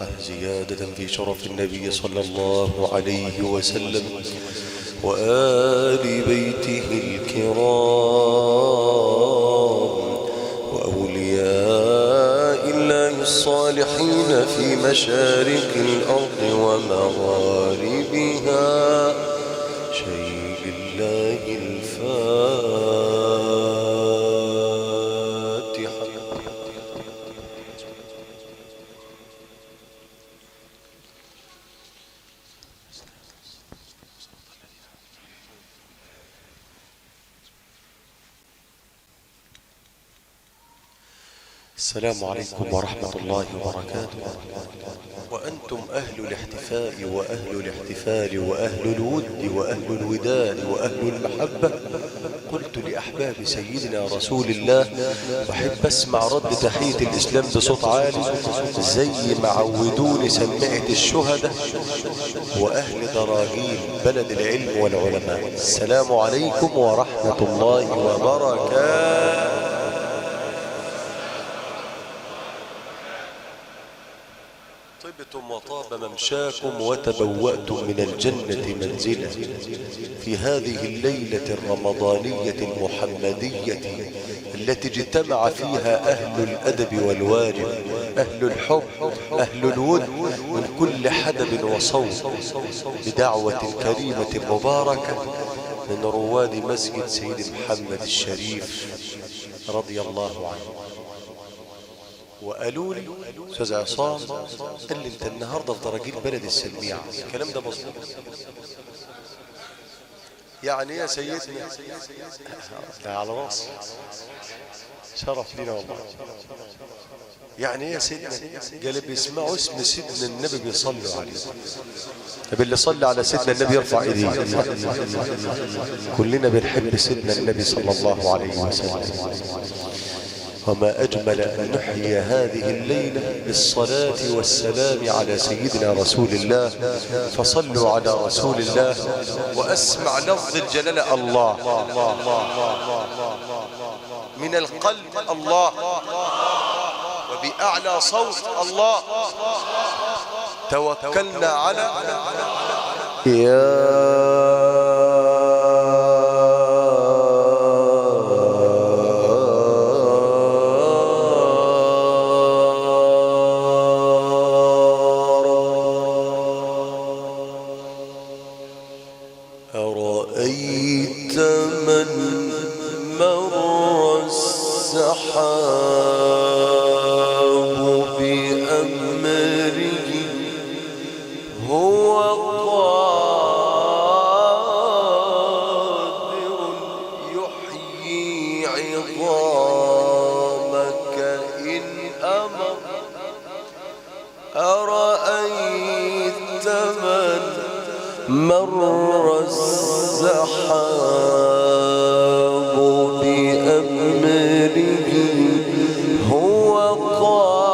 الفاتحة زيادة في شرف النبي صلى الله عليه وسلم وآل بيته الكرام وأولياء الله الصالحين في مشارق الأرض ومغاربها شيء الله الفاتحة. السلام عليكم ورحمة الله وبركاته. وأنتم أهل الاحتفاء وأهل الاحتفال وأهل الود وأهل الوداد وأهل المحبة. قلت لأحباب سيدنا رسول الله وحب أسمع رد تحية الإسلام بصوت عالي زي ما عودوني سمعت الشهداء وأهل دراجين بلد العلم والعلماء. السلام عليكم ورحمة الله وبركاته. طبتم وطاب ممشاكم وتبوأتم من الجنة منزلا في هذه الليلة الرمضانية المحمدية التي اجتمع فيها أهل الأدب والواجب، أهل الحب، أهل الود من كل حدب وصوت بدعوة كريمة مباركة من رواد مسجد سيد محمد الشريف رضي الله عنه. وقالوا لي أستاذ عصام قال لي أنت النهاردة في دراجيل بلد السلميع، الكلام ده مظبوط؟ يعني يا سيدنا ده على راسي شرف لنا والله. يعني يا سيدنا قال بيسمعوا اسم سيدنا النبي بيصلوا عليه. طب اللي صلى على سيدنا النبي يرفع ايديه. كلنا بنحب سيدنا النبي صلى الله عليه وسلم. وما أجمل أن نحيي هذه الليلة بالصلاة والسلام على سيدنا رسول الله. فصلوا على رسول الله وأسمع لفظ الجلالة الله من القلب، الله وبأعلى صوت الله. توكلنا على أرأيت من مر السحاب بأمره هو قادر يحيي عظامك إن أمر. أرأيت من مر السحاب بأمره هو قادر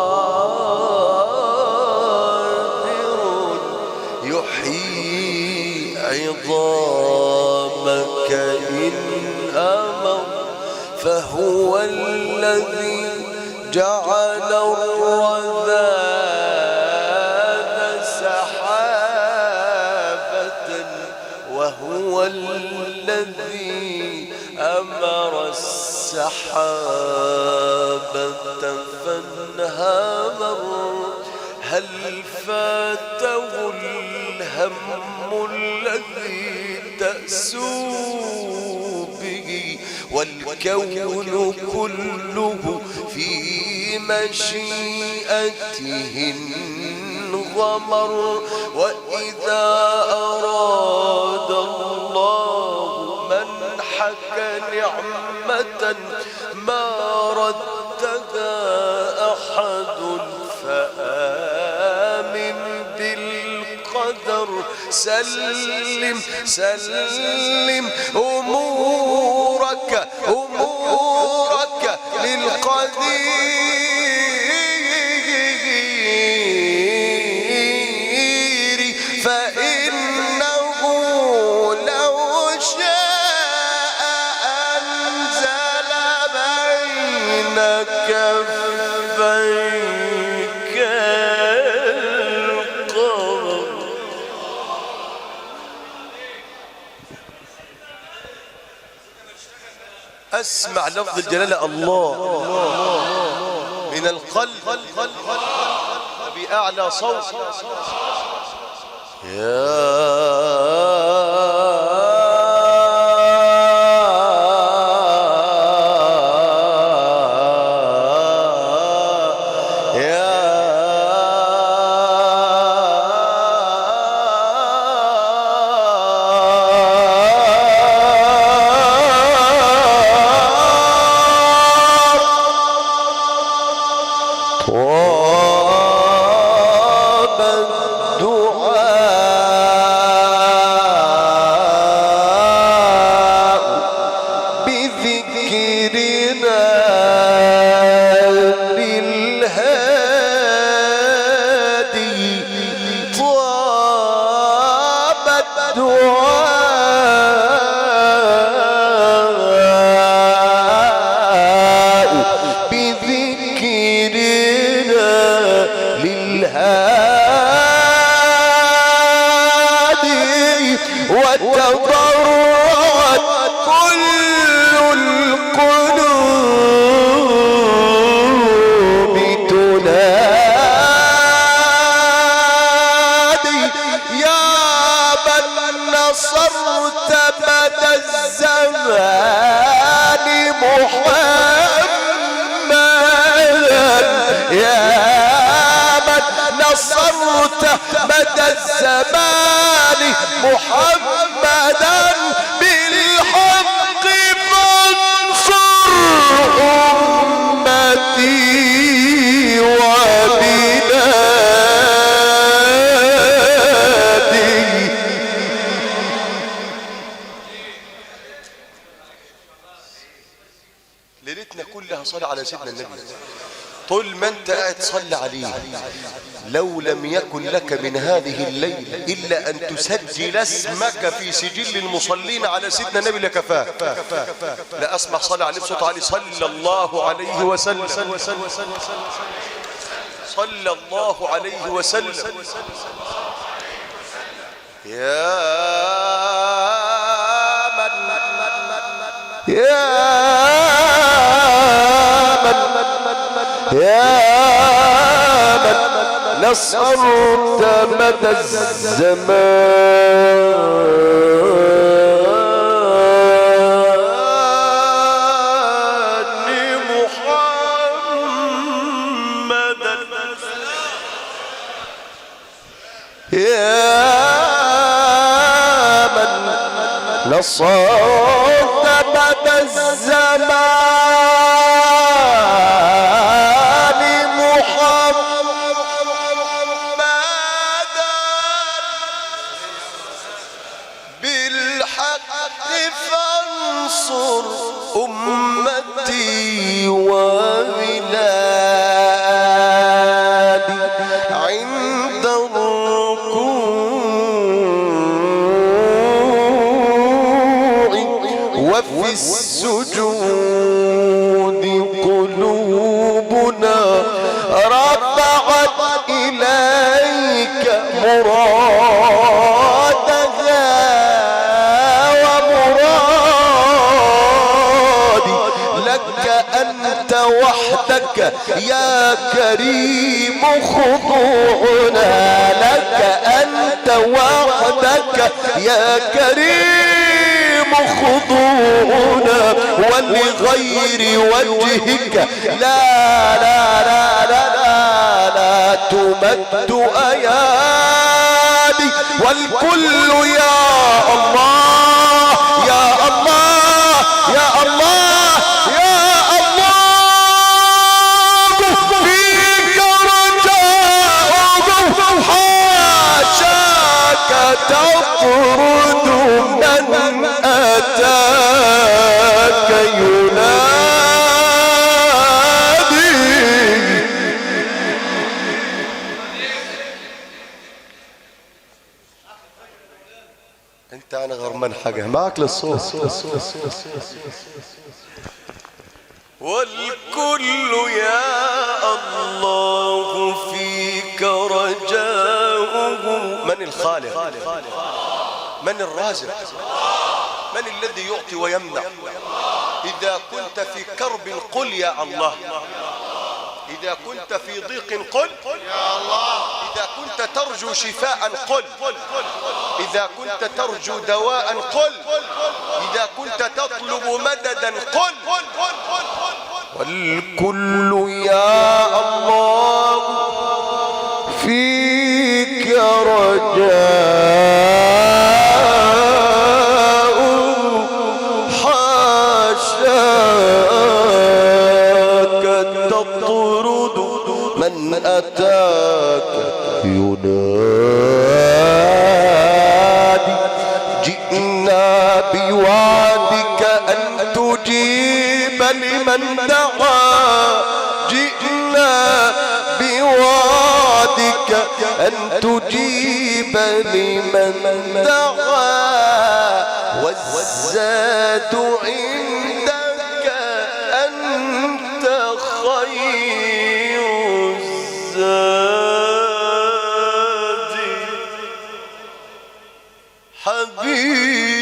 يحيي عظامك إن أمر. فهو الذي جعل الرذاذ سحابة وهو الذي أمر السحابة فانهمر. هل فاته الهم الذي تأسو به والكون كله في مشيئته انغمر. وإذا أراد الله منحك نعمة ما ردها أحد فآمن بالقدر. سلم سلم أمورك للقدير فإنه لو شاء أنزل بين كفيك اسمع لفظ الجلالة الله من القلب بأعلى صوت. مدى الزمان محمدا بالحق فانصر أمتي وبلادي. ليلتنا كلها صلاة على سيدنا النبي. طول ما انت قاعد تصلي عليه، لو لم يكن لك من هذه الليلة إلا أن تسجل اسمك في سجل المصلين على سيدنا النبي لكفاك. لا أسمع صلى عليه بصوت عالي صلى الله عليه وسلم، صلى الله عليه وسلم. يا من نصرت مدى الزمان محمدا، يا من نصرت مدى الزمان أمتي وبلادي عند الركوع وفي السجود قلوبنا رفعت إليك مرادها أنت وحدك يا كريم خضوعنا، لك أنت وحدك يا كريم خضوعنا، ولغير وجهك لا لا لا لا لا, لا تمد أيادي، والكل يا الله يا الله يا الله تطرد من أتاك ينادي. انت انا غرمان حاجة معك للصوت. والكل يا الله فيك رجاؤه. من الخالق؟ من الرازق؟ من الذي يعطي ويمنع؟ إذا كنت في كرب قل يا الله، إذا كنت في ضيق قل يا الله، إذا كنت ترجو شفاء قل، إذا كنت ترجو دواء قل، إذا كنت تطلب مددا قل. والكل يا الله فيك رجاء، من أتاك ينادي، جئنا بوعدك أن تجيب لمن دعا، جئنا بوعدك أن تجيب لمن دعا، والزاد عندك أنت خير حبيبي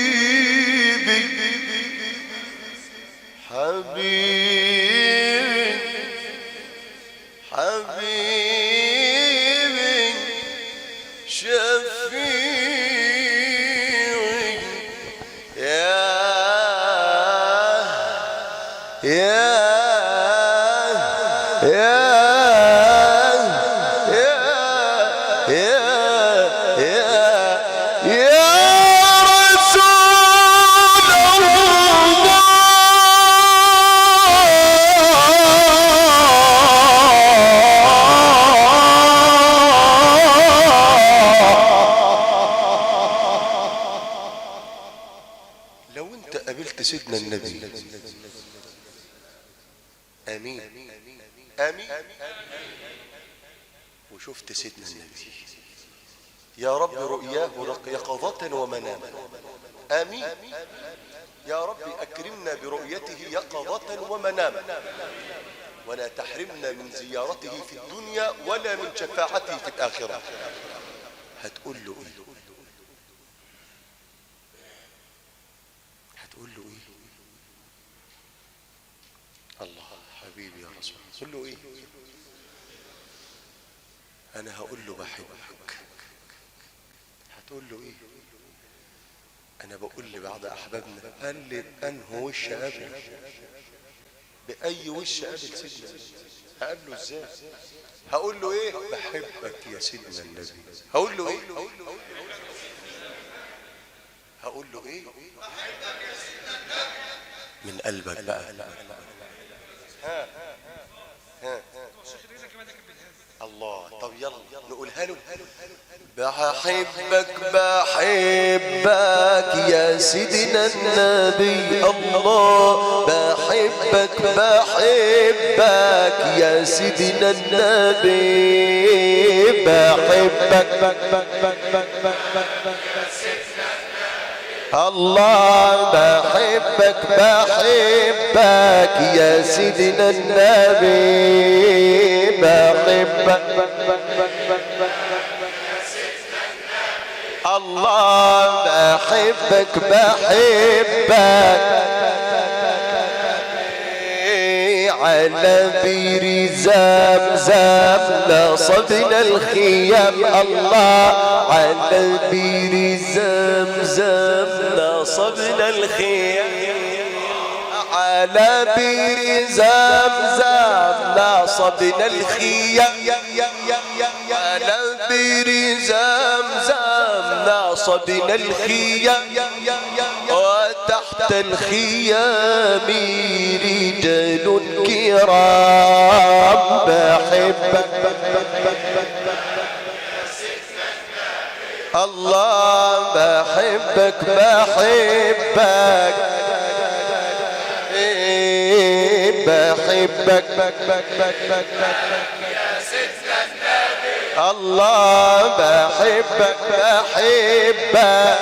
حبيبي حبيبي شفيعي يا سيدنا النبي امين امين وشفت سيدنا النبي يا رب رؤياه يقظة ومناما، امين يا رب اكرمنا برؤيته يقظة ومناما، ولا تحرمنا من زيارته في الدنيا ولا من شفاعته في الآخرة. هتقول له ايه؟ هتقول له ايه؟ الله حبيبي يا رسول الله، قول له ايه؟ انا هقول له بحبك. هتقول له ايه؟ انا بقول لبعض احبابنا قال لي انه وش قابل، باي وش قابل سيدنا، هقابله ازاي؟ هقول له ايه؟ بحبك يا سيدنا النبي. هقول له ايه؟ هقول له ايه؟ من قلبك بقى. ها الله. طب يلا نقولها له. بحبك بحبك يا سيدنا النبي، الله بحبك بحبك يا سيدنا النبي، بحبك الله بحبك بحبك يا سيدنا النبي، بحبك الله بحبك بحبك على بير زمزم نصبنا الخيام، الله على بير زمزم نصبنا الخيام، على بير زمزم نصبنا الخيام، على بير زمزم نصبنا الخيام، وتحت الخيام رجال كرام، بحبك الله بحبك بحبك يا سيدنا النبي، الله بحبك بحبك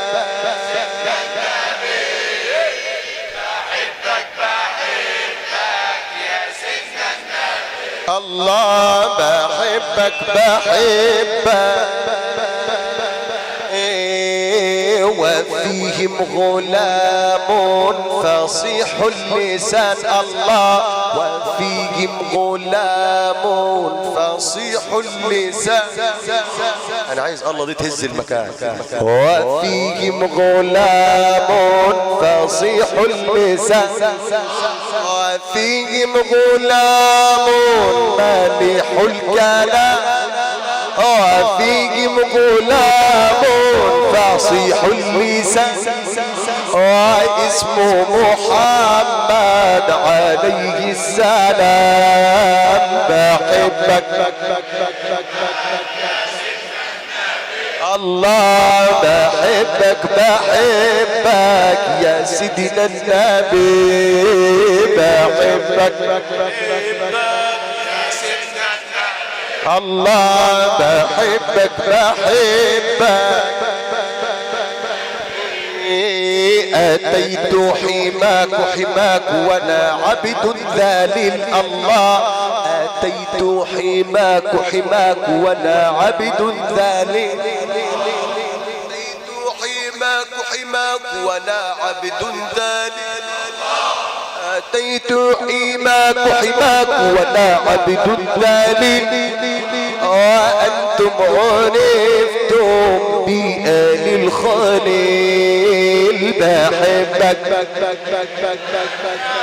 الله بحبك بحبك وفيهم غلام فصيح اللسان الله وفيهم غلام فصيح اللسان. انا عايز الله دي تهز المكان. وفيهم غلام فصيح اللسان وفيهم غلام مليح الكلام وفيهم غلام فصيح اللسان واسمه محمد عليه السلام. بحبك الله بحبك بحبك يا سيدنا النبي بحبك الله بحبك بحبك. أتيت حماك حماك وأنا عبد ذليل الله أتيت حماك حماك وأنا عبد ذليل أتيت حماك حماك وأنا عبد ذليل أتيت حماك حماك وأنا عبد ذليل وأنتم عرفتم بآل الخليل. بحبك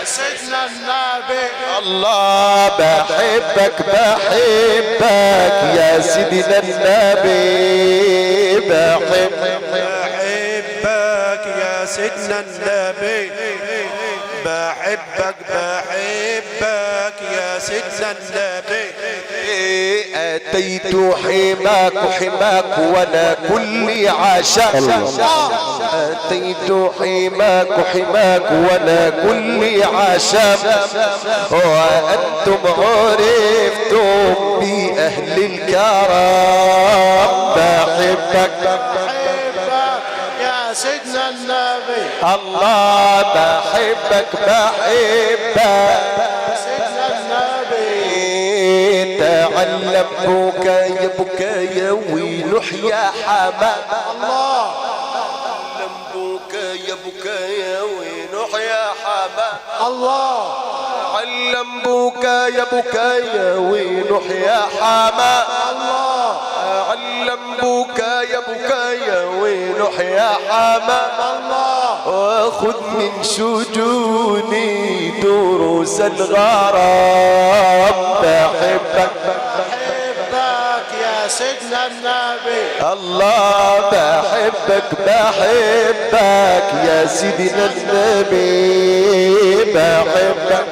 سيدنا النبي الله بحبك بحبك يا سيدنا النبي بحبك يا سيدنا النبي بحبك يا سيدنا النبي. أتيت حماك حماك ولا كل عشاء أتيت حماك حماك ولا كل عشاء وأنتم عرفتم بأهل الكرام. بحبك يا سيدنا النبي الله بحبك سيدنا النبي. تعلم بكايا بكايا وينحيا حمام الله تعلم بكايا بكايا وينحيا حمام الله تعلم بكايا بكايا وينحيا حمام الله تعلم بكايا بكايا وينحيا حمام الله. وخذ من شجوني دروس الغرام. بحبك يا سيدنا النبي الله بحبك يا سيدنا النبي بحبك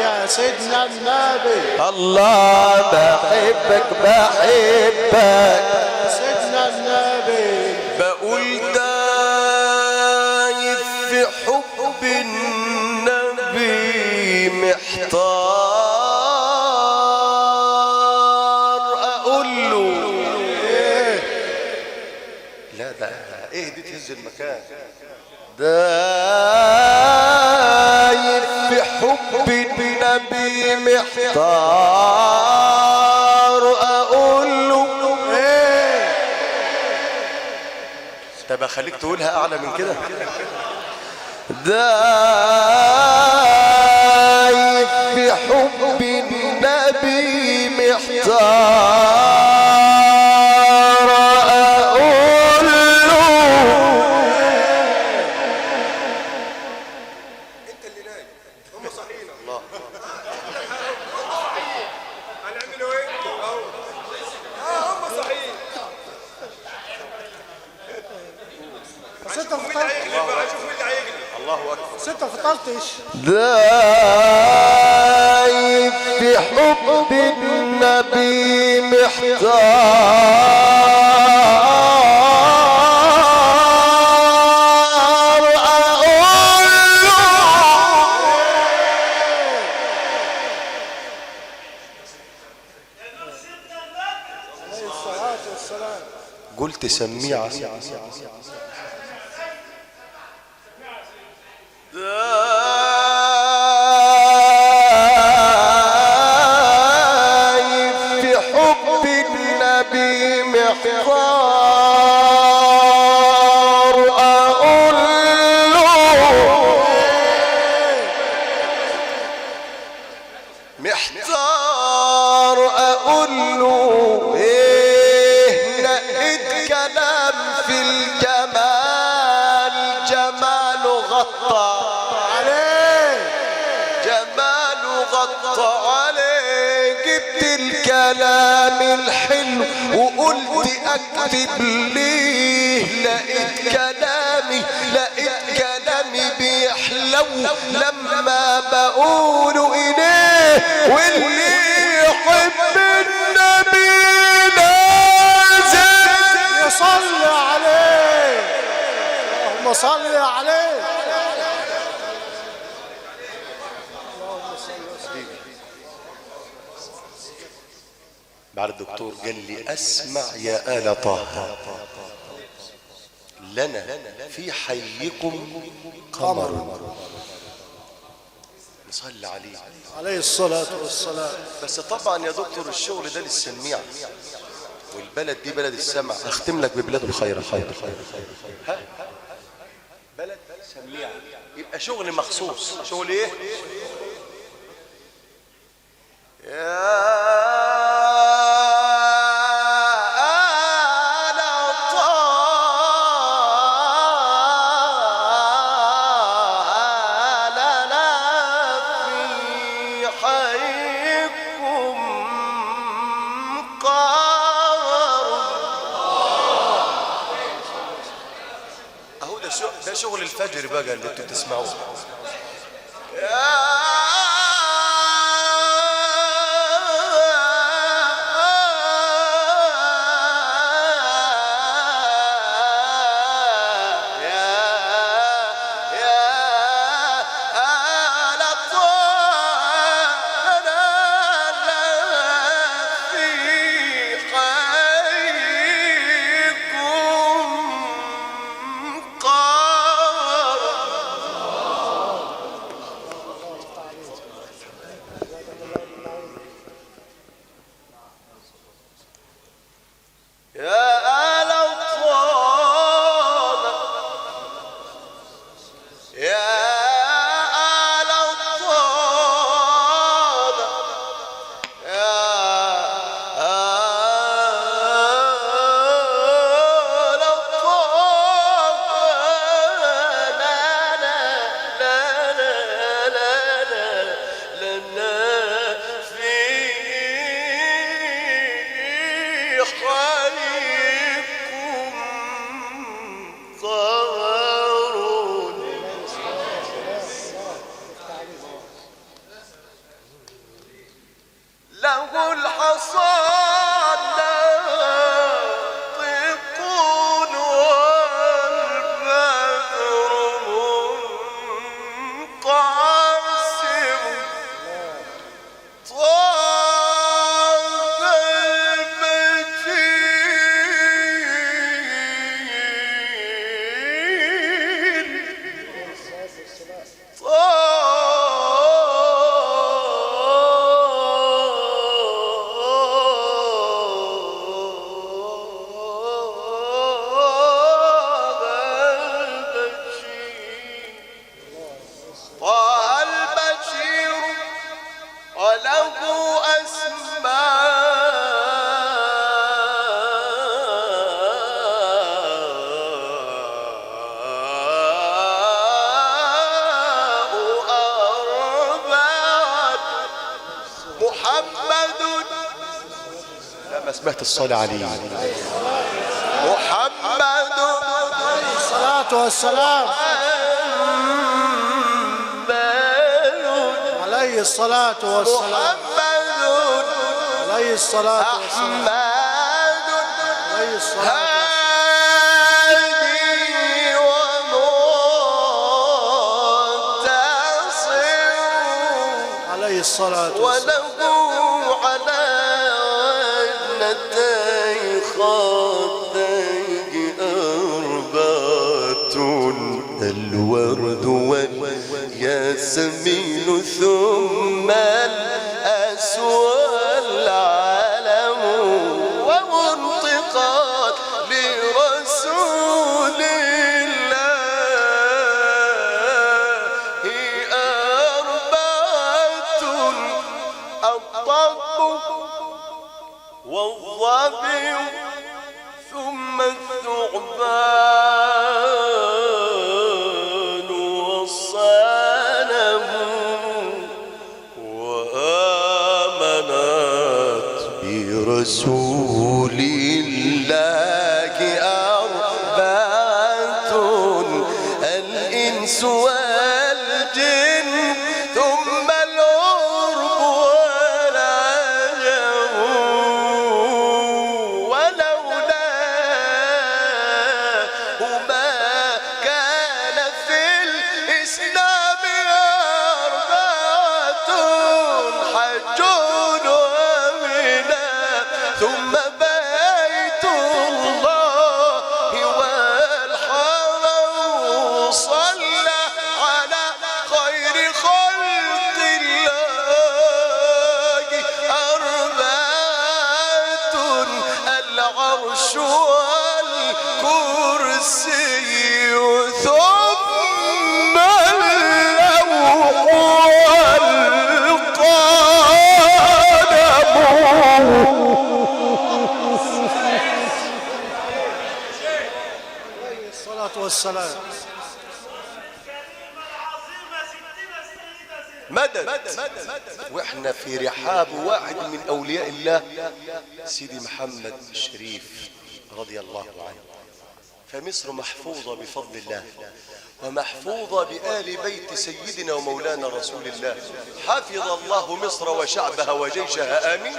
يا سيدنا النبي الله بحبك سيدنا النبي. بقول دايب في حب النبي محتار اقول له لا ده ايه دي تهز المكان. دايب في حب النبي محتار اقول له طب اخليك تقولها اعلى من كده. دايب في حب النبي محتار اقول له انت اللي نايم هم صحيين الله هنعملوا ايه هم صحيين بس انت فطرت الله اكبر. بس انت فطرتش. دايب في حب النبي محتار اقول له عليه الصلاة والسلام. قلت سميعة في حب النبي محتار كلامي الحلو وقلت اكذب ليه، لقيت كلامي بيحلو لما بقوله اليه، واللي يحب النبي لازم يصلي عليه، اللهم صل عليه. بعد الدكتور قال لي اسمع يا آل طه، لنا في حيكم قمر. نصلي عليه عليه الصلاة والسلام. بس طبعا يا دكتور الشغل ده للسميع، والبلد دي بلد السمع. اختم لك ببلاد الخير. ها بلد سميع، يبقى شغل مخصوص. شغل ايه؟ يا ده شغل الفجر بقى اللي انتوا تسمعوه. سمعت الصلاة عليه محمد عليه الصلاة والسلام. عليه الصلاة والسلام. عليه الصلاة والسلام. عليه الصلاة والسلام. عليه الصلاة والسلام. الورد والياسمين ثم الأسوى العلم ومنطقات لرسول الله أربعة الطب والظبي ثم الثعبان والصنم وآمنت به رسول الله أربعة الإنس والجن ثم العرب والعجم ولولاه ما كان في الإسلام أربعة حج ومنى ثم بيت الله والحرم صلى على خير خلق الله أربعة العرش والكرسي ثم اللوح الصلاة والسلام. مدد. واحنا في رحاب واحد من اولياء الله سيدي محمد الشريف رضي الله عنه. فمصر محفوظة بفضل الله ومحفوظة بآل بيت سيدنا ومولانا رسول الله. حفظ الله مصر وشعبها وجيشها. آمين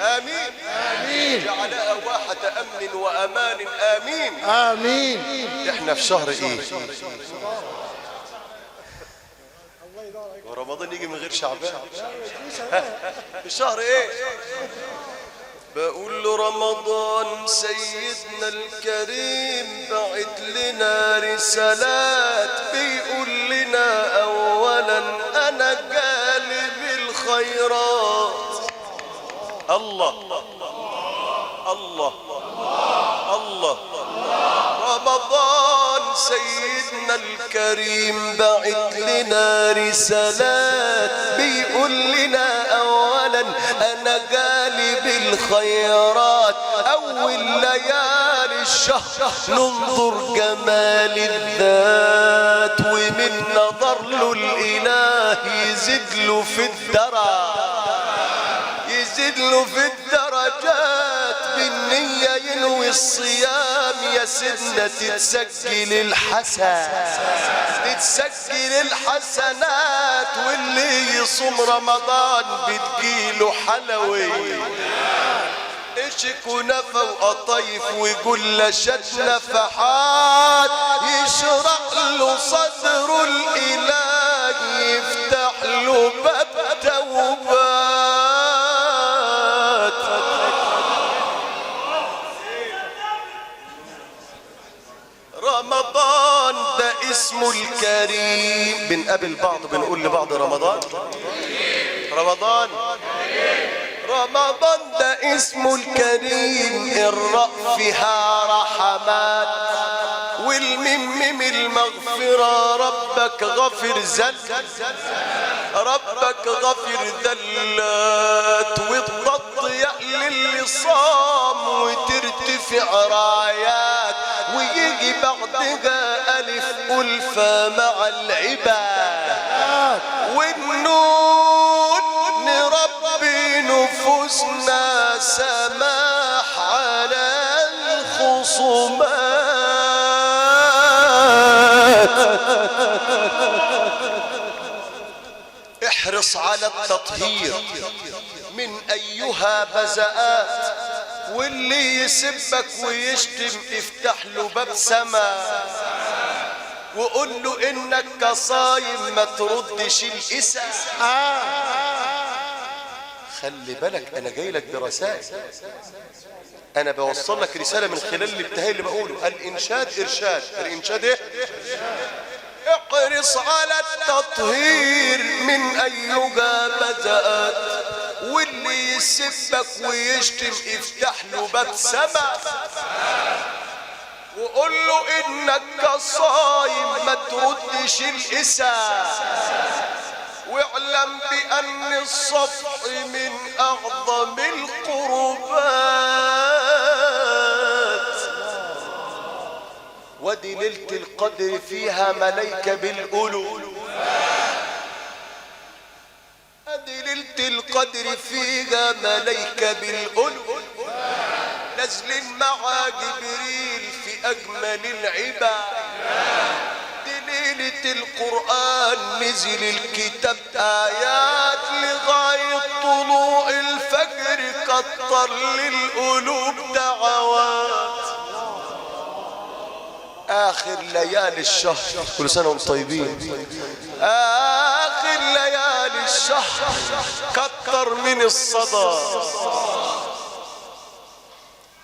آمين آمين. جعلها واحة أمن وأمان. آمين آمين. احنا في شهر ايه؟ ورمضان يجي من غير شعبان. في شهر ايه؟ بقول له رمضان سيدنا الكريم بعت لنا رسالات بيقول لنا اولا انا جالب الخيرات. الله الله الله. رمضان سيدنا الكريم بعت لنا رسالات بيقول لنا اولا انا جالب الخيرات. اول ليالي الشهر ننظر جمال الذات ومن نظر له الاله يزيد له في الدرع يزيد له في الدرجات. بالنية ينوي الصيام يا سيدنا تتسجل الحسنات واللي يصوم رمضان بتجيله حلوي اشك ونفى وقطيف ويقول شد نفحات يشرح له صدر الاله يفتح له باب توبات. رمضان ده اسمه الكريم. بنقابل بعض بنقول لبعض رمضان ده اسمه الكريم. الراء فيها رحمات والميم المغفرة. ربك غفر ذلات والضد يقل اللي صام وترتفع رايات ويجي بعدها ألف ألفة مع العباد والنون نربي نفوسنا سماح على الخصومات. احرص على التطهير من أيها بزاءات واللي يسبك ويشتم افتح له باب سما وقول له انك كصايم ما تردش الاسى. خلي بالك انا جاي لك برسائل. انا بوصل لك رساله من خلال الابتهال اللي بقوله. الانشاد ارشاد. الانشاد ايه؟ احرص على التطهير من ايها بزاءات واللي يسبك ويشتم افتح له باب سما وقول له انك كصايم ما تردش الاسى واعلم بان الصفح من اعظم القربات. ودي ليلة القدر فيها ملائكة بالألوف. ادي ليلة القدر فيها ملايكة بالألو نازلين مع جبريل في أجمل العباد. دي ليلة القرآن نزل الكتاب آيات لغاية طلوع الفجر كتر للقلوب دعوات. آخر ليالي الشهر كل سنة وانتم طيبين. آخر ليالي الشهر كتر من الصدقات،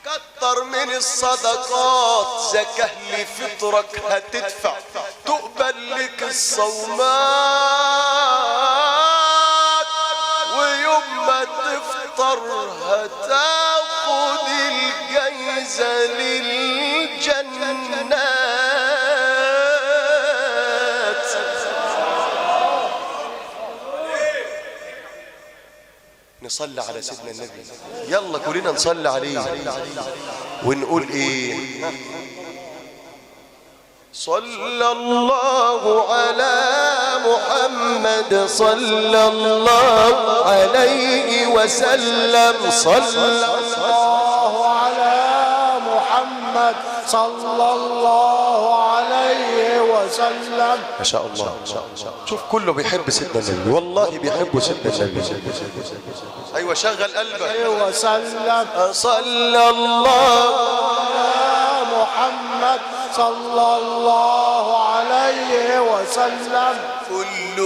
كتر من الصدقات. زكاة لفطرك هتدفع تقبل لك الصومات، ويوم ما تفطر هتاخد الجايزة للجنات. نصلي على سيدنا النبي، يلا كلنا نصلي عليه ونقول ايه؟ صلى الله على محمد صلى الله عليه وسلم. صلى الله على محمد صلى الله عليه وسلم. ما شاء الله. شوف كله بيحب سيدنا النبي، والله بيحبوا سيدنا النبي. ايوه شغل قلبك. وسلم. صلى الله على محمد صلى الله عليه وسلم. كل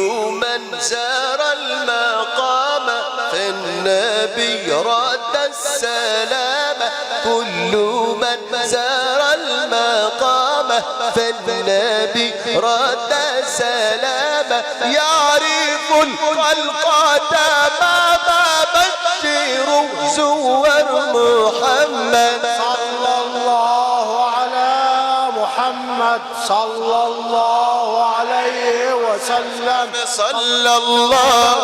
من زار المقام فالنبي رد السلام. كل من زار المقام فالنبي رد السلام. يعرف الخلق تماما بشير زور محمد صلى الله على محمد صلى الله عليه وسلم. صلى الله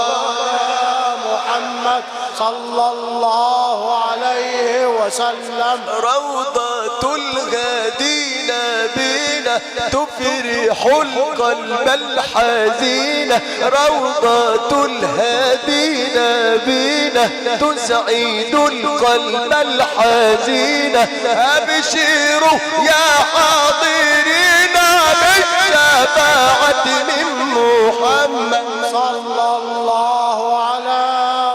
على محمد صلى الله عليه وسلم. روضة الهادين بنا تفرح القلب الحزين. روضة الهادين بنا تسعد القلب الحزين. أبشروا يا حاضرين بالشفاعة من محمد صلى الله على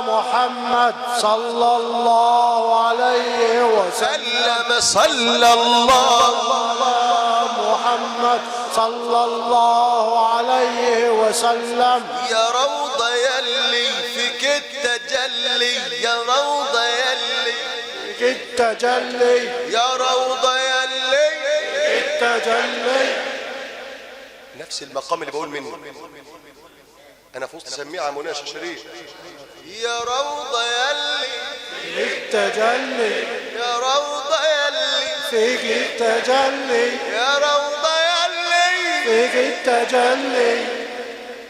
محمد صلى الله عليه وسلم. صلى الله على محمد صلى الله عليه وسلم. يا روضة يلي فيك التجلي. يا روضة يلي فيك التجلي. يا روضة يلي التجلي. نفس المقام اللي بقول منه انا في وسط سميعة مناشة شريف. يا روضة يلي التجلي. يا روضة يلي فيك التجلي. يا روضة يلي فيك التجلي.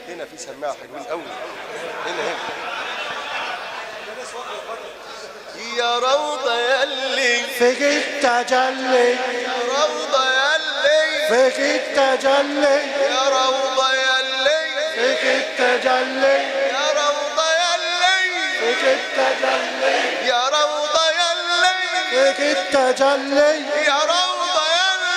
هنا في سماعة حلوين قوي. هنا يا روضة يلي فيك التجلي. يا روضة يلي فيك التجلي. يا روضة يلي فيك التجلي. يا روضة يلي فيك التجلي. يا روضة يلي فيك التجلي. يا روضة يلي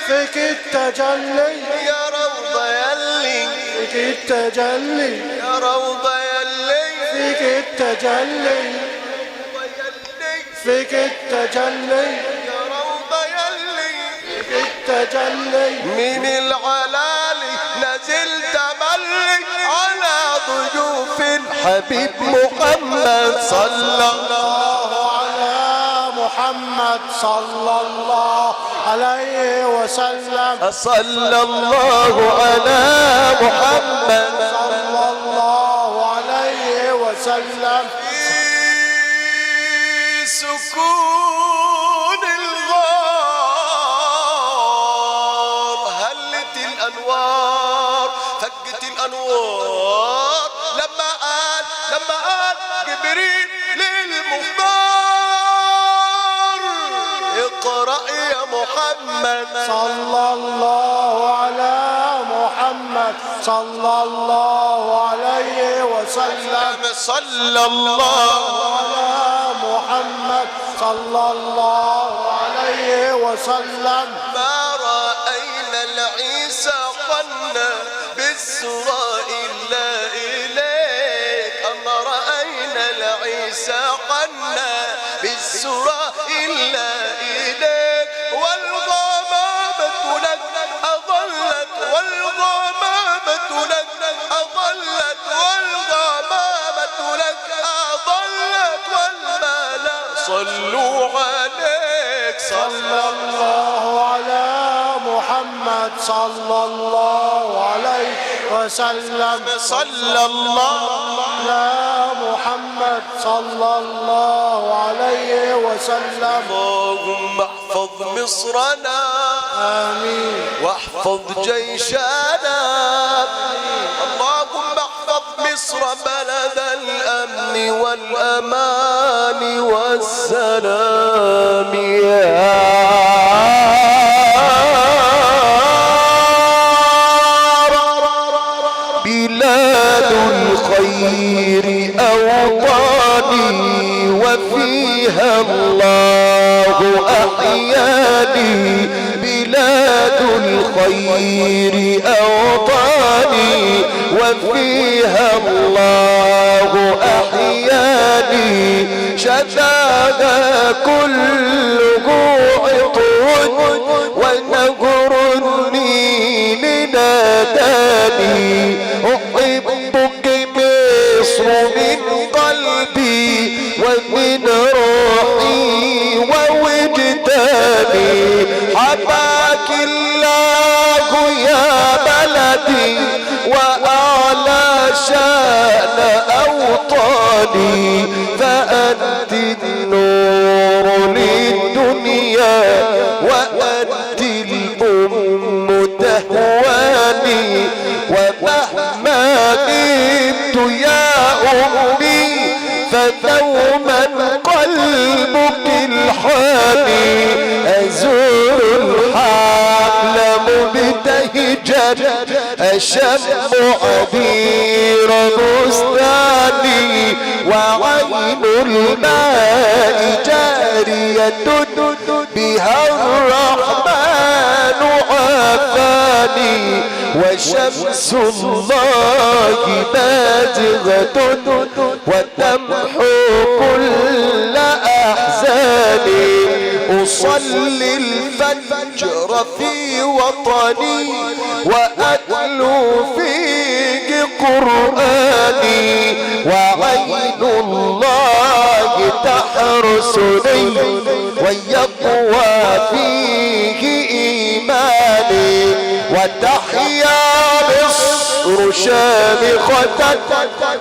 فيك التجلي. يا روضة يلي فيك التجلي. يا روضة يلي فيك التجلي. فيك التجلي. يا روضة يلي فيك التجلي. من العلالي نزل تملي على ضيوف الحبيب محمد صلى الله على محمد صلى الله عليه وسلم. صلى الله على محمد صلى الله عليه وسلم. في سكون الغار هلت الأنوار فجت الأنوار لما قال جبريل للمختار اقرأ يا محمد صلى الله على محمد صلى الله عليه وسلم. صلى الله على محمد صلى الله عليه وسلم. ما رأينا العيسى قلنا بالسرى إلا إليك. أما رأينا العيسى قلنا بالسرى إلا إليك. والغمامة لك أضلت والغمامة لك أضلت والغمامة لك أضلت والملا صلوا عليك. صلى الله على محمد صلى الله عليه وسلم. صلى الله على محمد صلى الله عليه وسلم. اللهم احفظ مصرنا آمين. واحفظ جيشنا. اللهم احفظ مصر بلد الأمن والأمان والسلام يا بلاد الخير أوطاني وفيها الله أحياني. بلاد الخير أوطاني وفيها الله أحياني. شذاها كله عطر ونهر النيل ناداني. أحبك مصر من قلبي ومن روحي ووجداني. حباك الله يا بلدي وأعلى شأن أوطاني. فأنت النور للدنيا وأنت الأم تهواني. ومهما غبت يا أمي فدوما قلبك الحاني. أزور الحقل مبتهجا أشم عبير بستاني. وعين الماء جارية بها الرحمن عافاني. وشمس الله بازغة وتمحو كل أحزاني. أصلي الفجر في وطني وأتلو فيه قرآني. وعين الله تحرسني ويقوى فيه إيماني. وتحيا مصر شامخة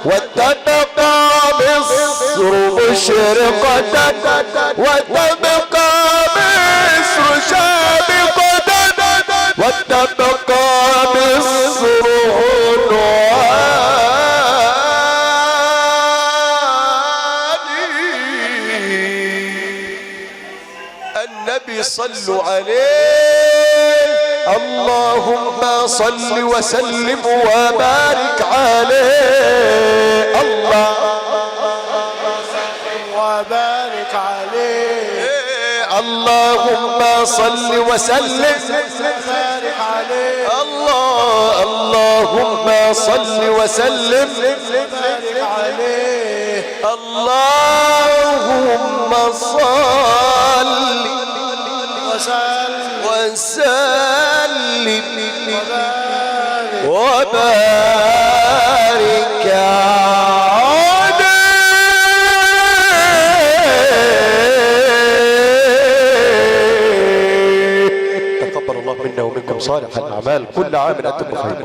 وتبقى مصر مشرقة. وتبقى مصر شامخة وتبقى مصر النبي صلوا عليه. اللهم صل وسلم وبارك عليه. الله وبارك عليه. اللهم صل وسلم وبارك عليه. الله اللهم صل وسلم وبارك عليه. اللهم صل وسلم وبارك عليه. تقبل الله منا ومنكم صالح الأعمال. كل عام أنتم بخير.